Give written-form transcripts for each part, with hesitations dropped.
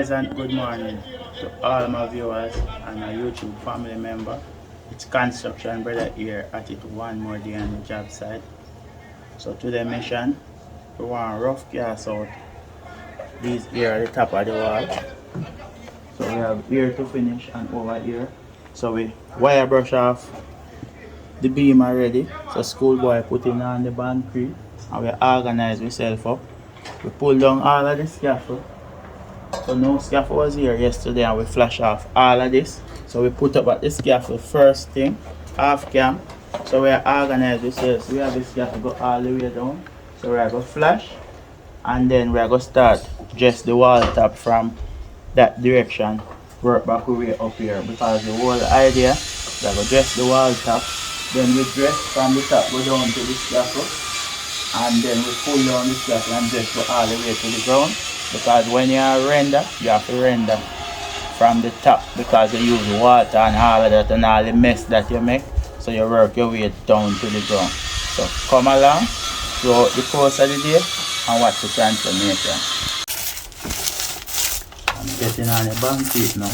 Pleasant good morning to all my viewers and my YouTube family member. It's construction brother here at it one more day on the job site. So today mission, we want to rough cast out these here at the top of the wall. So we have here to finish and over here. So we wire brush off the beam already. So schoolboy putting on the concrete and we organize ourselves up. We pull down all of the scaffold. So no scaffold was here yesterday and we flash off all of this. So we put up at the scaffold first thing, half cam. So we are organized ourselves. We have the scaffold go all the way down. So we are going to flash and then we are going to start just the wall top from that direction. Work back way up here because the whole idea we are going to dress the wall top. Then we dress from the top go down to the scaffold. And then we pull down the scaffold and just go all the way to the ground. Because when you render, you have to render from the top because you use water and all of that and all the mess that you make. So you work your way down to the ground. So come along throughout the course of the day and watch the transformation. I'm getting on the concrete now.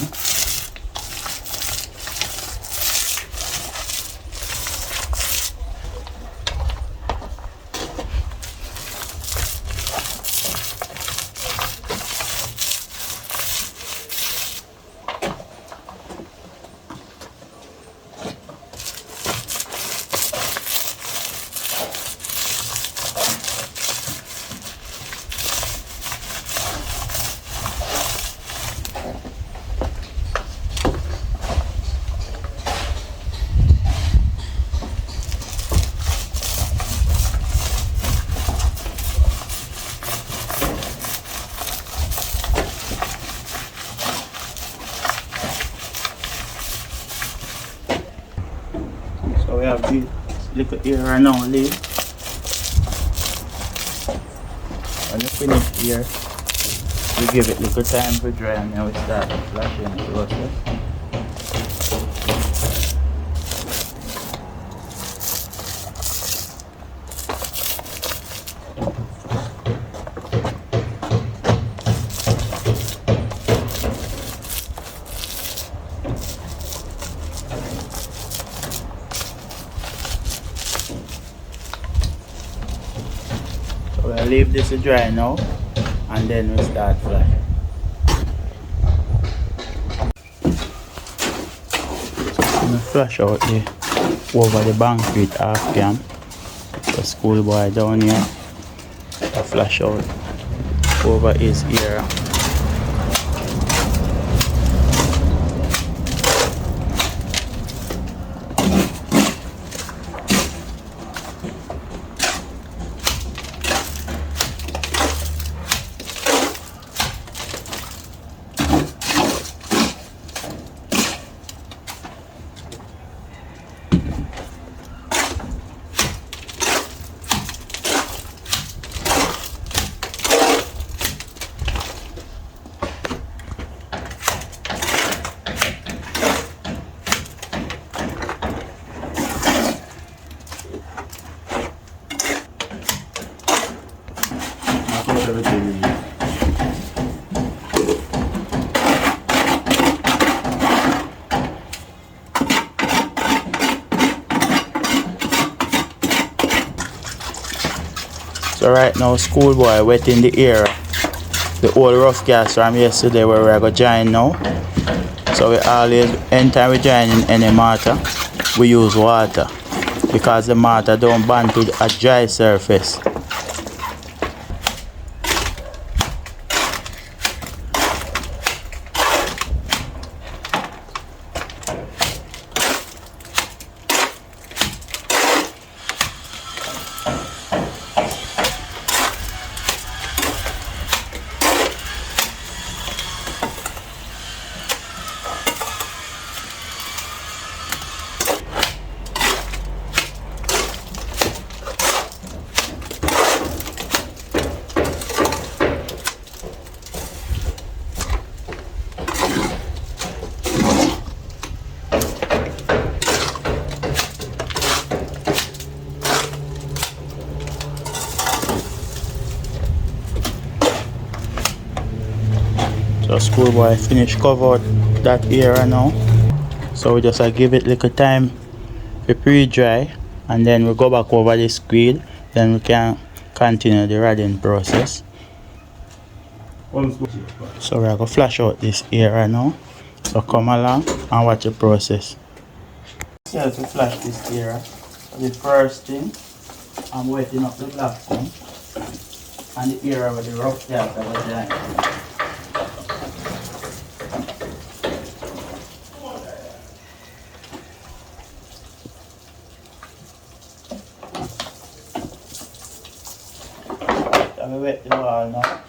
So we have this little area now laid. When you finish here, we give it little time to dry and then we start flashing the process. We'll leave this to dry now and then we'll start flashing. So I'm going to flash out over the concrete half cam. The schoolboy down here. I flash out over his ear. So right now schoolboy wet in the air the old rough cast from yesterday where we are going to join now. So we always, anytime we join in any mortar, we use water because the mortar don't bond to a dry surface. So schoolboy finish cover out that area now. So we just give it little time to pre-dry, and then we go back over the squid, then we can continue the rodding process. So we're gonna flash out this area now. So come along and watch the process. So to flash this area, so the first thing, I'm wetting up the black one and the area with the rough dirt over there. So we wet the wall now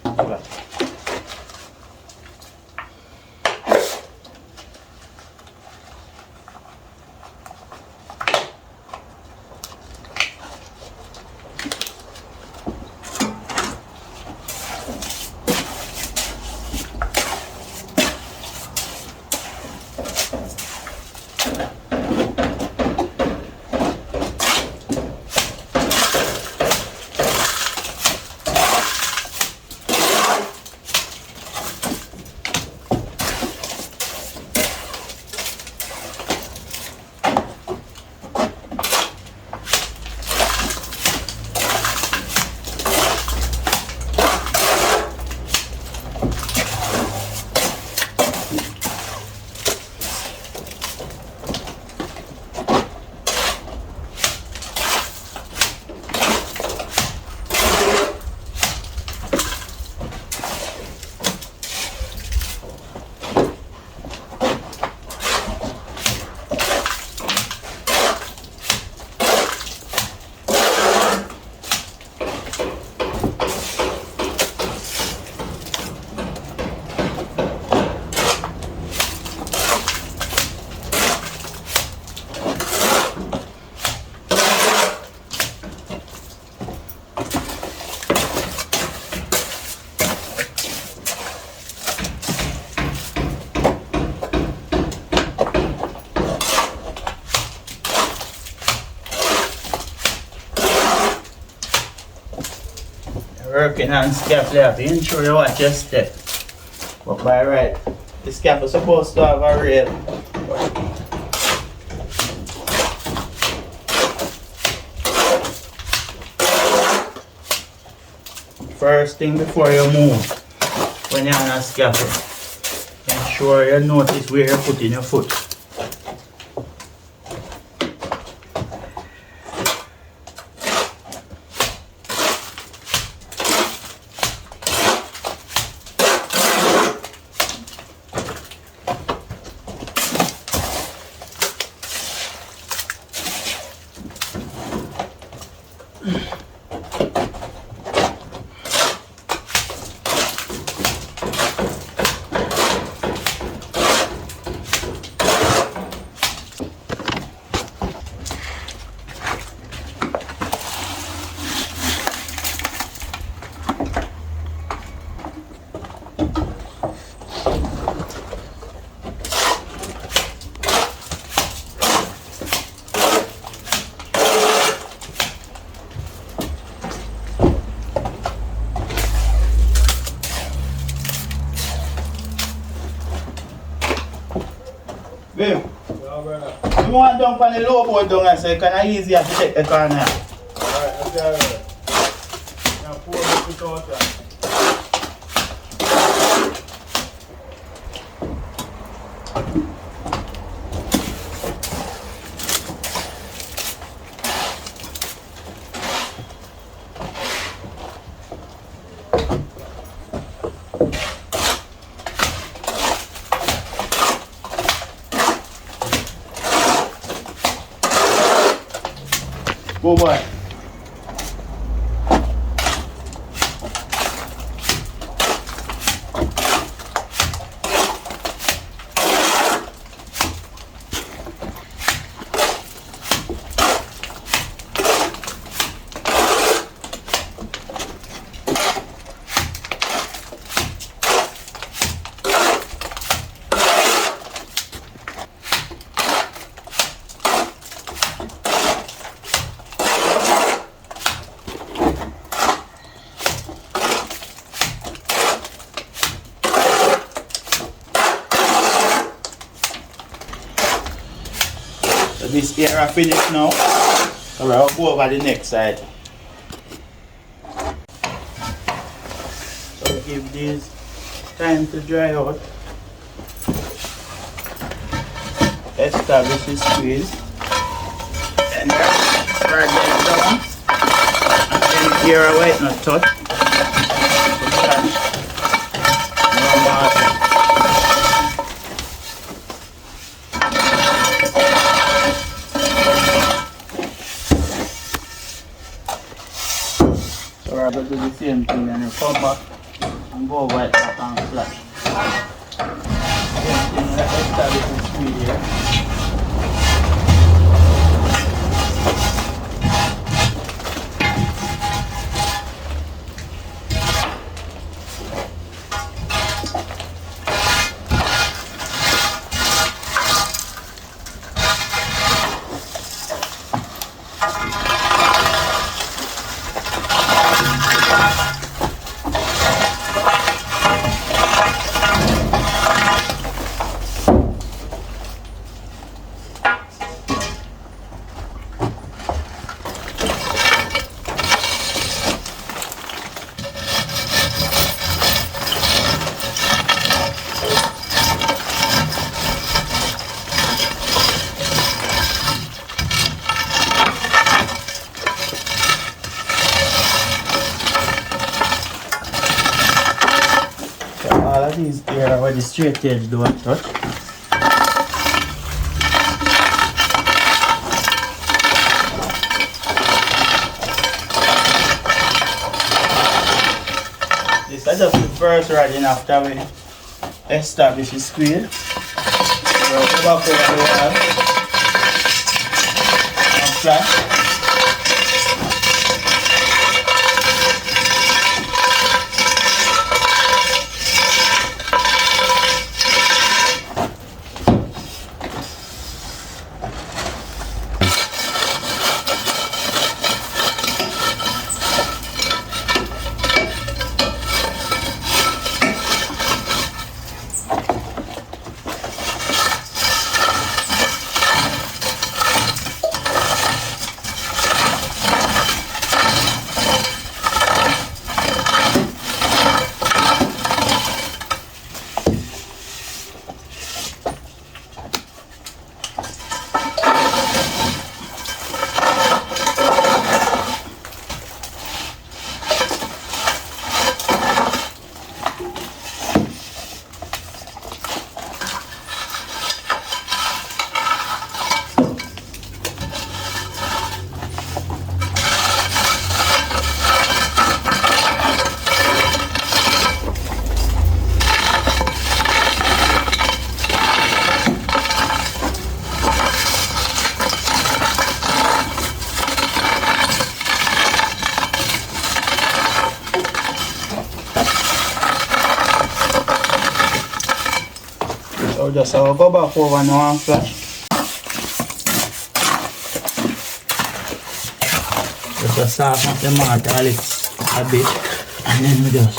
and flash. Working on scaffold, you have to ensure you watch your step. But by right, the scaffold is supposed to have a rail. First thing before you move, when you're on a scaffold, ensure you notice where you're putting your foot. Babe, you want to dump on the low board down there so you can easier to take the corner. Alright, that's alright. Now pour this out there. Go boy. So this area finished now. So we'll go over the next side. So give these time to dry out. Establish the squeeze. And spread them down. And then here a white not touch. No matter. So we're going to do the same thing and we'll come back and go over it back and flat. Same thing, let's establish the squeeze here. All of these here where the straight edge don't touch. This is just the first riding after we establish the square. We'll go back over the wall and flat. So just go back over now and flash. Just soften up the mortar a bit and then we just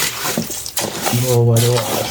go over the water.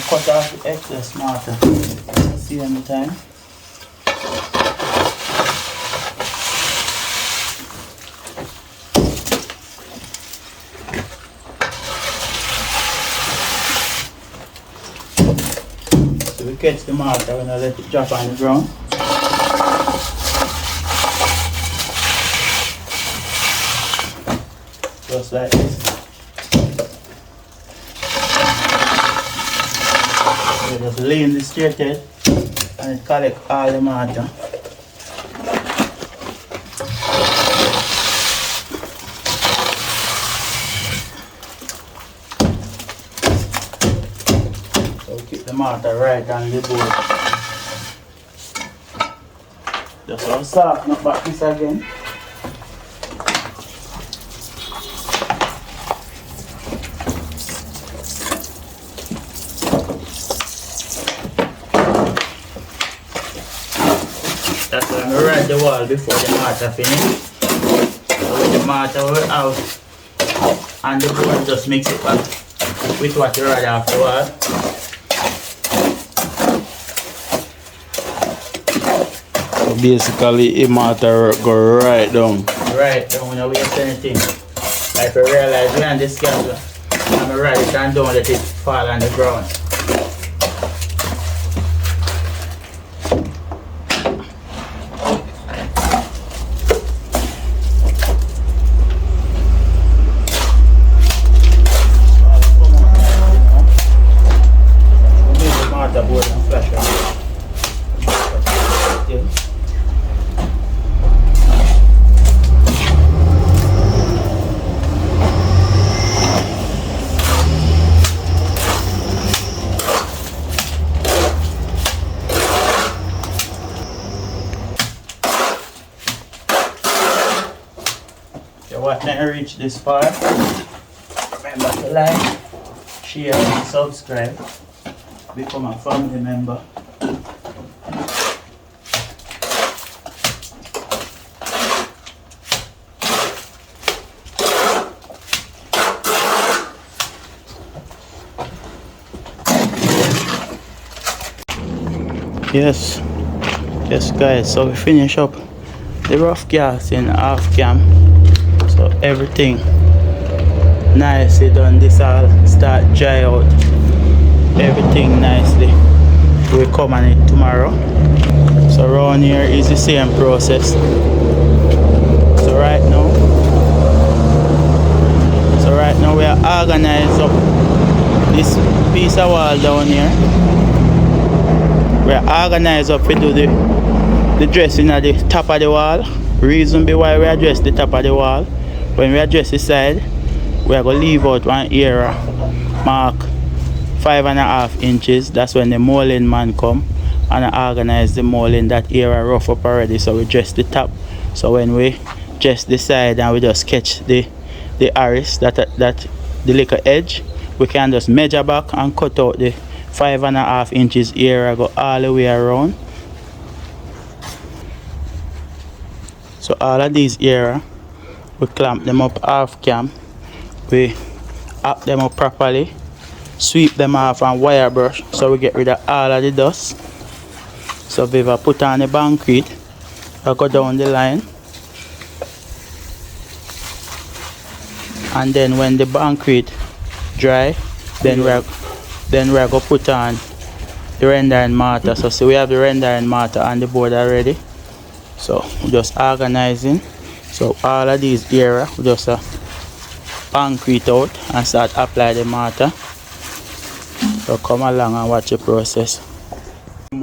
cut off the excess mortar at the same time. So we catch the mortar and I let it drop on the ground. Just like this. So just lay in the straight head and it collect all the mortar. So we keep the mortar right on the board. Just want to soften up back this again. That's why I ride the wall before the mortar finish. So with the mortar we're out and the board, just mix it back with what you ride off the wall. So basically the mortar go right down. Right down, we don't waste anything. Like we realize we're on this schedule and we ride it and don't let it fall on the ground. What never reach this far, remember to like, share and subscribe, become a family member. Yes guys, so we finish up the rough gas in half cam. So everything nicely done. This all start dry out. Everything nicely. We'll come on it tomorrow. So around here is the same process. So right now we are organized up this piece of wall down here. We are organized up to do the dressing at the top of the wall. Reason be why we address the top of the wall. When we address the side, we are going to leave out one area mark 5.5 inches. That's when the molding man come and organize the molding. That area rough up already, so we dress the top. So when we dress the side and we just sketch the arris, that the little edge, we can just measure back and cut out the 5.5 inches area, go all the way around. So all of these area, we clamp them up half cam, we up them up properly, sweep them off and wire brush so we get rid of all of the dust. So we will put on the concrete, I go down the line, and then when the concrete dry, then we are going to put on the rendering mortar. So see, we have the rendering mortar on the board already. So we're just organizing. So all of these area we just concrete out and start apply the mortar. So come along and watch the process. And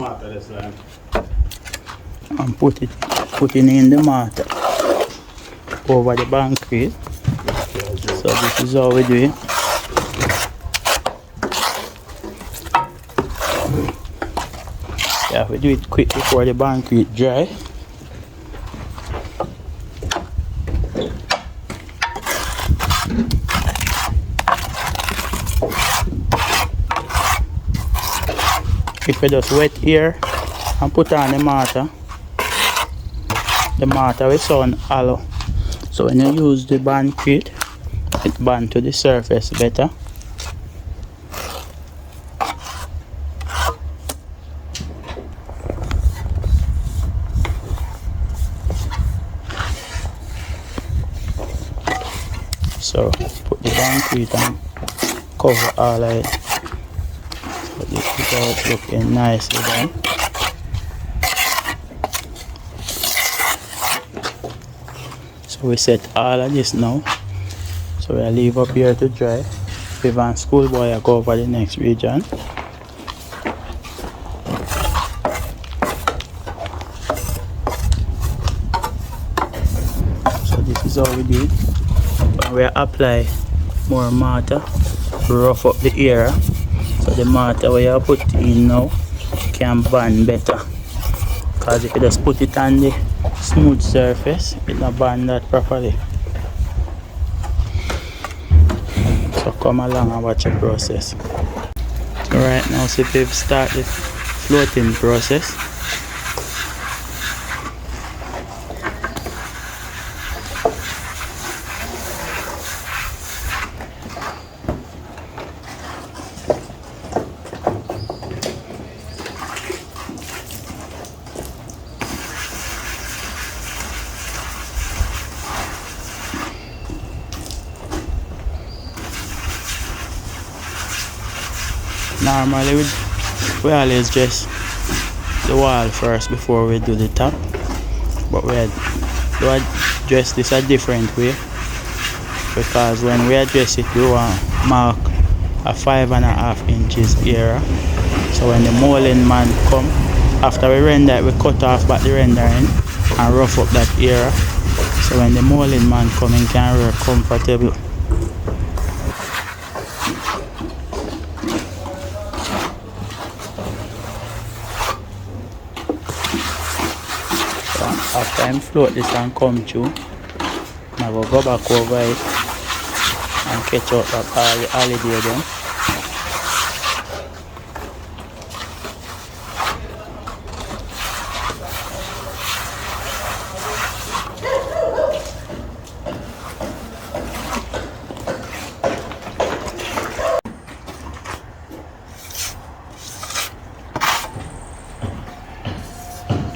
putting in the mortar over the concrete. So this is how we do it. Yeah, we do it quick before the concrete dry. If you just wet here and put on the mortar will sound hollow. So when you use the concrete, it bond to the surface better. So put the concrete and cover all of it. So this is how it's looking nicely done. So we set all of this now. So we'll leave up here to dry. If on schoolboy I go over the next region. So this is how we do it. When we apply more mortar, rough up the area. So the mortar where you put in now can bond better. Because if you just put it on the smooth surface, it not bond that properly. So come along and watch the process. So right now, see if we've started floating process. Normally we always dress the wall first before we do the top, but we dress this a different way, because when we address it we want to mark a 5.5 inches area. So when the molding man come, after we render it, we cut off back the rendering and rough up that area, so when the molding man come in can work comfortable. After I float this and come through, I will go back over it and catch up all the holiday again.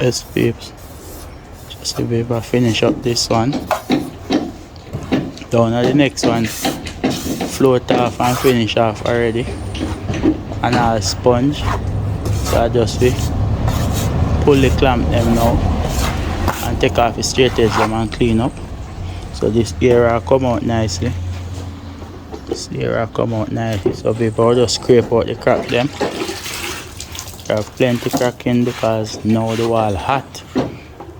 Yes, peeps. So we'll finish up this one. Down at the next one, float off and finish off already. And I'll sponge. So I just pull the clamp them now and take off the straight edge them and clean up. So this area come out nicely. This area come out nicely. So people just scrape out the crack them. There are plenty cracking because now the wall hot.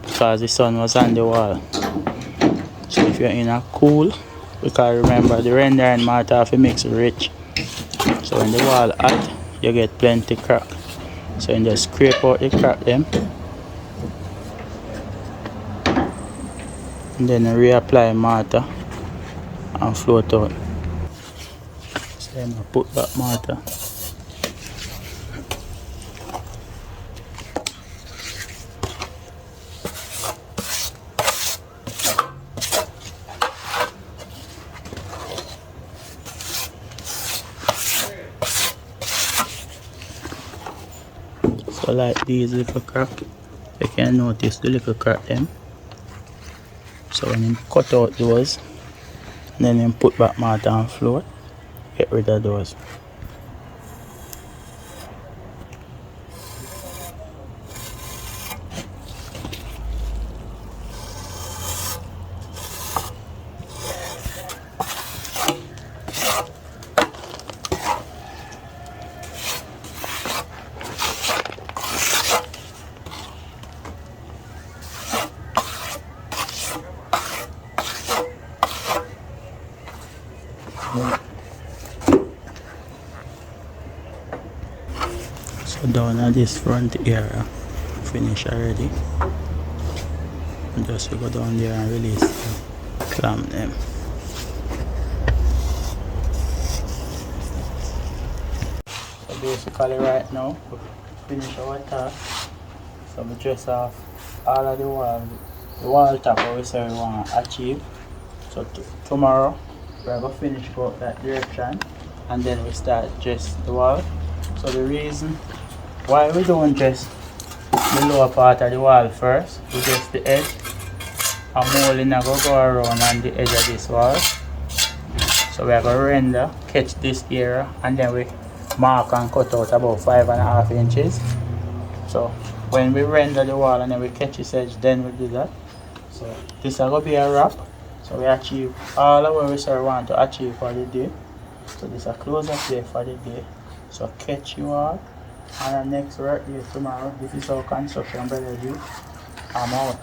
Because the sun was on the wall. So if you're in a cool, because remember the rendering mortar have to mix rich. So when the wall hot, you get plenty crack. So you just scrape out the crack them. And then reapply mortar and float out. So then I put back mortar. So like these little crack, you can notice the little crack them. So when you cut out those, then you put back mortar and float, get rid of those. So down at this front area, finish already. And just go down there and release the clamp them. So basically right now, we finish our task. So we dress off all of the wall top we say we want to achieve. So tomorrow we're going to finish out that direction and then we start dress the wall. So the reason why we don't dress the lower part of the wall first, we dress the edge. And molding will go around on the edge of this wall. So we are going to render, catch this area, and then we mark and cut out about 5.5 inches. So when we render the wall and then we catch this edge, then we do that. So this is going to be a wrap. So we achieve all of what we want to achieve for the day. So this is a close up day for the day. So catch you all on our next work day tomorrow. This is our construction brother do. I'm out.